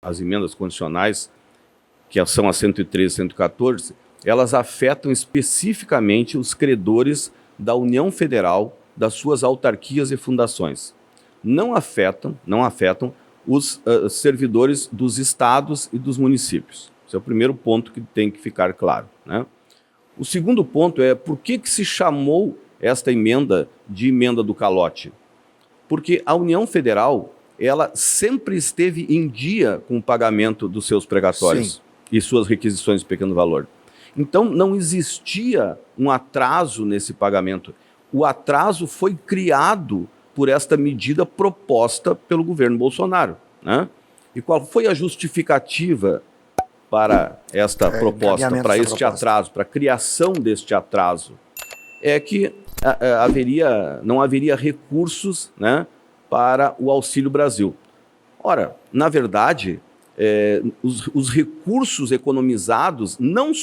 as emendas condicionais, que são as 113 e 114, elas afetam especificamente os credores da União Federal, das suas autarquias e fundações. Não afetam os servidores dos estados e dos municípios. Esse é o primeiro ponto que tem que ficar claro, né? O segundo ponto é por que se chamou esta emenda de emenda do calote? Porque a União Federal, ela sempre esteve em dia com o pagamento dos seus precatórios. Sim. E suas requisições de pequeno valor. Então, não existia um atraso nesse pagamento. O atraso foi criado por esta medida proposta pelo governo Bolsonaro, né? E qual foi a justificativa para esta proposta, para este atraso, para a criação deste atraso? É que não haveria recursos, né, para o Auxílio Brasil. Ora, na verdade, os recursos economizados não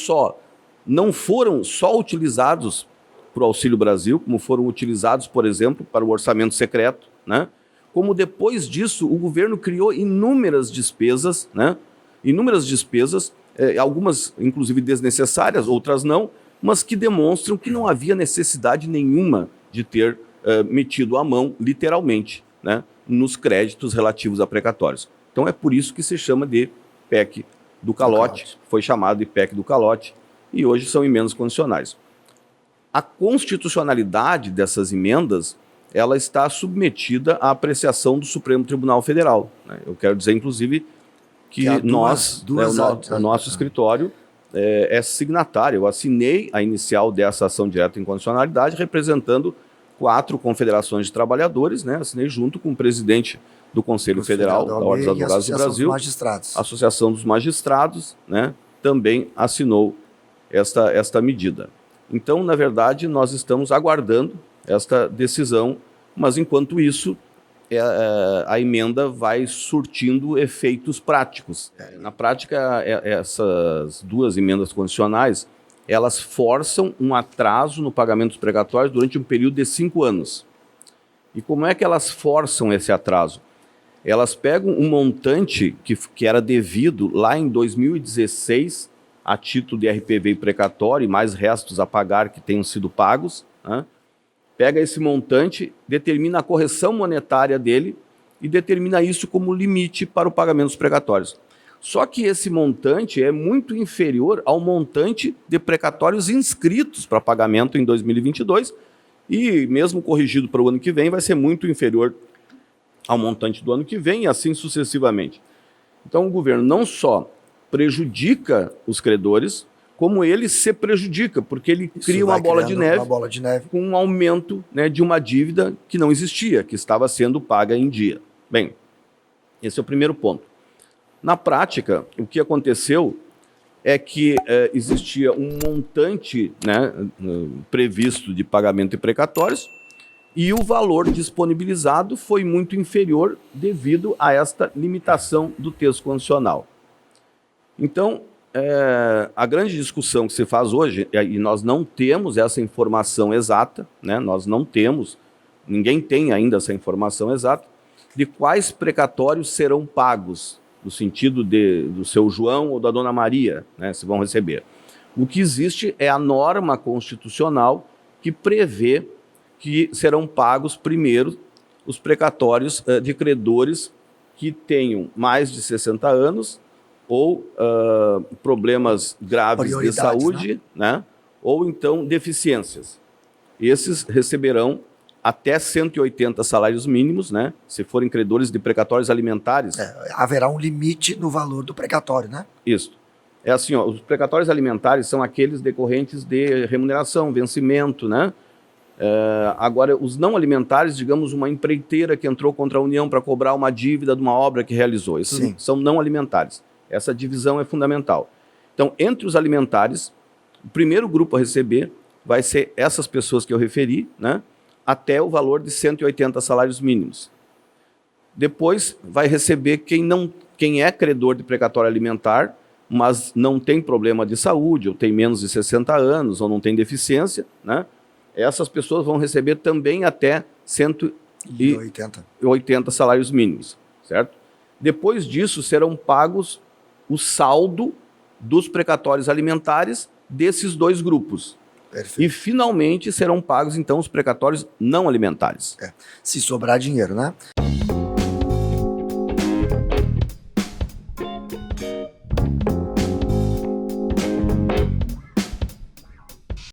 foram só utilizados para o Auxílio Brasil, como foram utilizados, por exemplo, para o orçamento secreto, né? Como depois disso o governo criou inúmeras despesas, né? Inúmeras despesas, algumas inclusive desnecessárias, outras não, mas que demonstram que não havia necessidade nenhuma de ter metido a mão, literalmente, né, nos créditos relativos a precatórios. Então é por isso que se chama de PEC do calote, foi chamado de PEC do calote, e hoje são emendas condicionais. A constitucionalidade dessas emendas, ela está submetida à apreciação do Supremo Tribunal Federal, né? Eu quero dizer, inclusive, que o nosso escritório é signatário. Eu assinei a inicial dessa ação direta de inconstitucionalidade, representando 4 confederações de trabalhadores, né? Assinei junto com o presidente do Conselho Federal da Ordem dos Advogados do Brasil, a Associação dos Magistrados, né, também assinou esta medida. Então, na verdade, nós estamos aguardando esta decisão, mas enquanto isso, a emenda vai surtindo efeitos práticos. Na prática, essas 2 emendas condicionais, elas forçam um atraso no pagamento dos precatórios durante um período de 5 anos. E como é que elas forçam esse atraso? Elas pegam um montante que era devido lá em 2016, a título de RPV e precatório, e mais restos a pagar que tenham sido pagos, né? Pega esse montante, determina a correção monetária dele e determina isso como limite para o pagamento dos precatórios. Só que esse montante é muito inferior ao montante de precatórios inscritos para pagamento em 2022 e mesmo corrigido para o ano que vem vai ser muito inferior ao montante do ano que vem e assim sucessivamente. Então o governo não só prejudica os credores, como ele se prejudica, porque ele cria uma bola de neve com um aumento, né, de uma dívida que não existia, que estava sendo paga em dia. Bem, esse é o primeiro ponto. Na prática, o que aconteceu é que existia um montante, né, previsto de pagamento de precatórios e o valor disponibilizado foi muito inferior devido a esta limitação do texto constitucional. Então, a grande discussão que se faz hoje, e nós não temos essa informação exata, né, nós não temos, ninguém tem ainda essa informação exata, de quais precatórios serão pagos, no sentido do seu João ou da dona Maria, né, se vão receber. O que existe é a norma constitucional que prevê que serão pagos primeiro os precatórios de credores que tenham mais de 60 anos ou problemas graves de saúde, né, ou então deficiências. Esses receberão até 180 salários mínimos, né, se forem credores de precatórios alimentares. Haverá um limite no valor do precatório, né? Isso. É assim, ó, os precatórios alimentares são aqueles decorrentes de remuneração, vencimento, né? Agora, os não alimentares, digamos, uma empreiteira que entrou contra a União para cobrar uma dívida de uma obra que realizou. Esses são não alimentares. Essa divisão é fundamental. Então, entre os alimentares, o primeiro grupo a receber vai ser essas pessoas que eu referi, né, até o valor de 180 salários mínimos. Depois vai receber quem é credor de precatório alimentar, mas não tem problema de saúde, ou tem menos de 60 anos, ou não tem deficiência, né? Essas pessoas vão receber também até 180 salários mínimos, certo? Depois disso, serão pagos o saldo dos precatórios alimentares desses dois grupos. Perfeito. E, finalmente, serão pagos, então, os precatórios não alimentares. Se sobrar dinheiro, né?